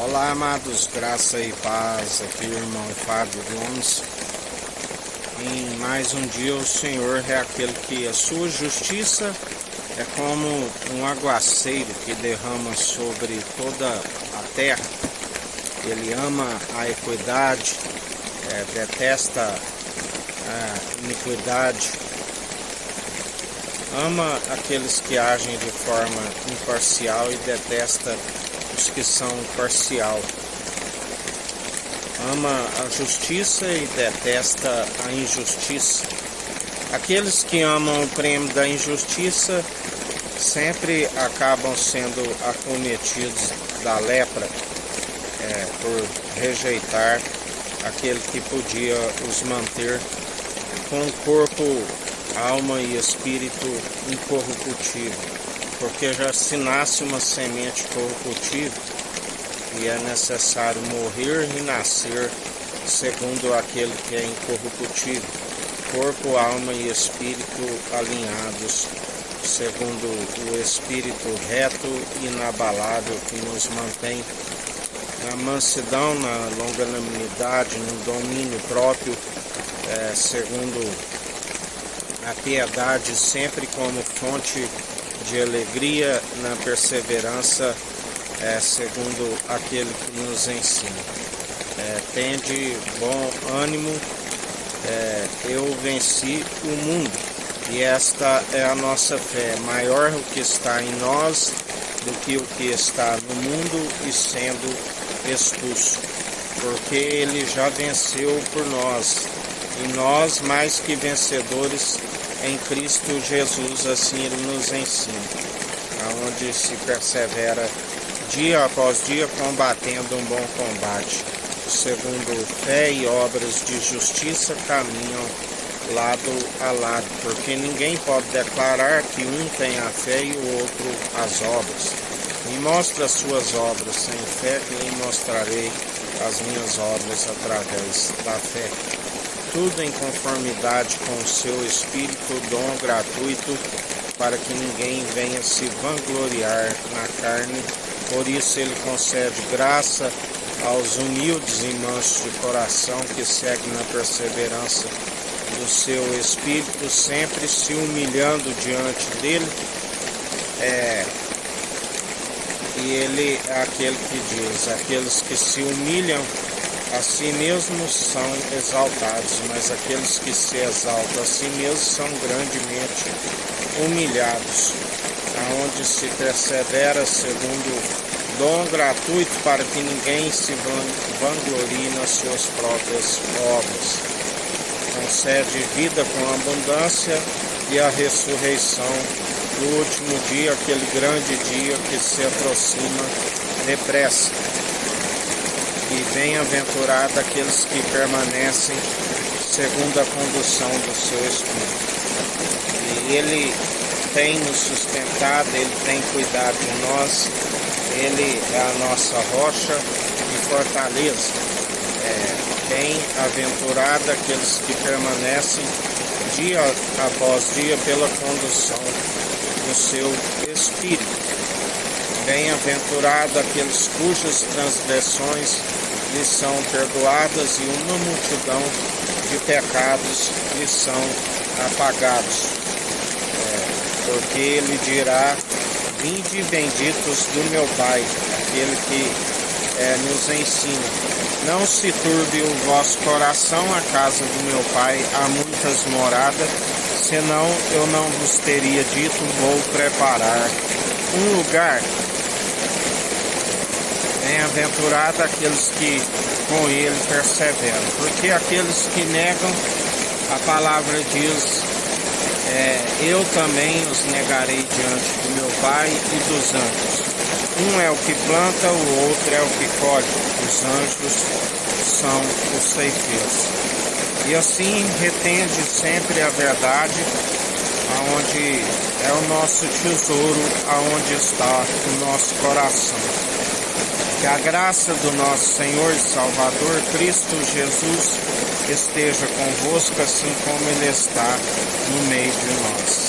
Olá, amados, graça e paz. Aqui o irmão Fábio Gomes. Em mais um dia, o Senhor é aquele que a sua justiça é como um aguaceiro que derrama sobre toda a terra. Ele ama a equidade, detesta a iniquidade, ama aqueles que agem de forma imparcial e detesta os que são parcial. Ama a justiça e detesta a injustiça. Aqueles que amam o prêmio da injustiça sempre acabam sendo acometidos da lepra, por rejeitar aquele que podia os manter com o corpo, alma e espírito incorruptível. Porque já se nasce uma semente corruptível e é necessário morrer e nascer segundo aquele que é incorruptível. Corpo, alma e espírito alinhados segundo o espírito reto e inabalável que nos mantém na mansidão, na longanimidade, no domínio próprio, segundo a piedade, sempre como fonte de alegria, na perseverança, segundo aquele que nos ensina. Tende bom ânimo, eu venci o mundo, e esta é a nossa fé. Maior o que está em nós do que o que está no mundo e sendo expulso, porque ele já venceu por nós, e nós mais que vencedores em Cristo Jesus. Assim ele nos ensina, aonde se persevera dia após dia combatendo um bom combate, segundo fé e obras de justiça caminham lado a lado, porque ninguém pode declarar que um tem a fé e o outro as obras. Me mostra as suas obras, sem fé que lhe mostrarei as minhas obras através da fé. Tudo em conformidade com o seu Espírito, dom gratuito, para que ninguém venha se vangloriar na carne. Por isso ele concede graça aos humildes e mansos de coração, que seguem na perseverança do seu Espírito, sempre se humilhando diante dele. E ele é aquele que diz: aqueles que se humilham a si mesmos são exaltados, mas aqueles que se exaltam a si mesmos são grandemente humilhados. Aonde se persevera segundo dom gratuito, para que ninguém se vanglorie nas suas próprias obras. Concede vida com abundância e a ressurreição do último dia, aquele grande dia que se aproxima depressa. E bem-aventurado aqueles que permanecem segundo a condução do seu Espírito. E ele tem nos sustentado, ele tem cuidado de nós, ele é a nossa rocha e fortaleza. Bem-aventurado aqueles que permanecem dia após dia pela condução do seu Espírito. Bem-aventurado aqueles cujas transgressões lhes são perdoadas e uma multidão de pecados lhes são apagados. Porque ele dirá: vinde benditos do meu Pai, aquele que nos ensina. Não se turbe o vosso coração, a casa do meu Pai há muitas moradas, senão eu não vos teria dito, vou preparar um lugar. Bem-aventurado aqueles que com ele perseveram, porque aqueles que negam a palavra diz: eu também os negarei diante do meu Pai e dos anjos. Um é o que planta, o outro é o que colhe. Os anjos são os ceifeiros. E assim retende sempre a verdade, aonde é o nosso tesouro, aonde está o nosso coração. Que a graça do nosso Senhor e Salvador Cristo Jesus esteja convosco, assim como Ele está no meio de nós.